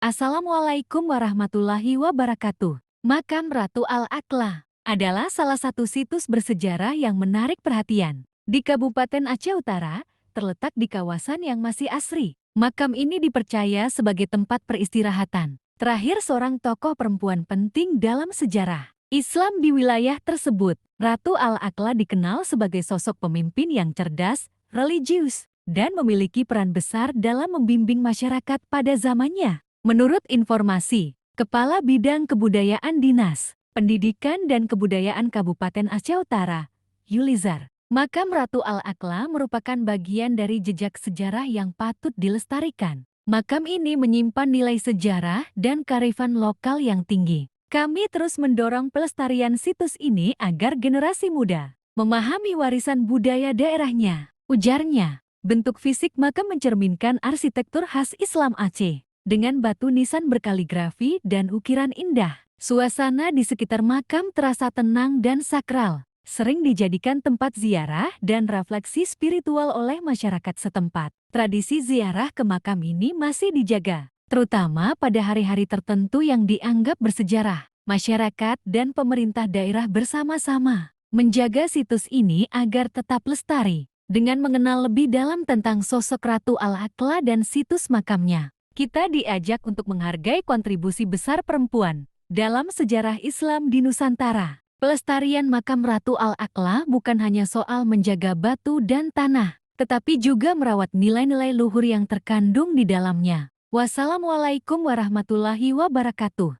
Assalamualaikum warahmatullahi wabarakatuh. Makam Ratu Al-Aqlah adalah salah satu situs bersejarah yang menarik perhatian. Di Kabupaten Aceh Utara, terletak di kawasan yang masih asri. Makam ini dipercaya sebagai tempat peristirahatan terakhir seorang tokoh perempuan penting dalam sejarah Islam di wilayah tersebut. Ratu Al-Aqlah dikenal sebagai sosok pemimpin yang cerdas, religius, dan memiliki peran besar dalam membimbing masyarakat pada zamannya. Menurut informasi, Kepala Bidang Kebudayaan Dinas Pendidikan dan Kebudayaan Kabupaten Aceh Utara, Yulizar, makam Ratu Al-Aqlah merupakan bagian dari jejak sejarah yang patut dilestarikan. Makam ini menyimpan nilai sejarah dan kearifan lokal yang tinggi. Kami terus mendorong pelestarian situs ini agar generasi muda memahami warisan budaya daerahnya, ujarnya. Bentuk fisik makam mencerminkan arsitektur khas Islam Aceh dengan batu nisan berkaligrafi dan ukiran indah. Suasana di sekitar makam terasa tenang dan sakral, sering dijadikan tempat ziarah dan refleksi spiritual oleh masyarakat setempat. Tradisi ziarah ke makam ini masih dijaga, terutama pada hari-hari tertentu yang dianggap bersejarah. Masyarakat dan pemerintah daerah bersama-sama menjaga situs ini agar tetap lestari. Dengan mengenal lebih dalam tentang sosok Ratu Al-Aqlah dan situs makamnya, kita diajak untuk menghargai kontribusi besar perempuan dalam sejarah Islam di Nusantara. Pelestarian makam Ratu Al-Aqlah bukan hanya soal menjaga batu dan tanah, tetapi juga merawat nilai-nilai luhur yang terkandung di dalamnya. Wassalamualaikum warahmatullahi wabarakatuh.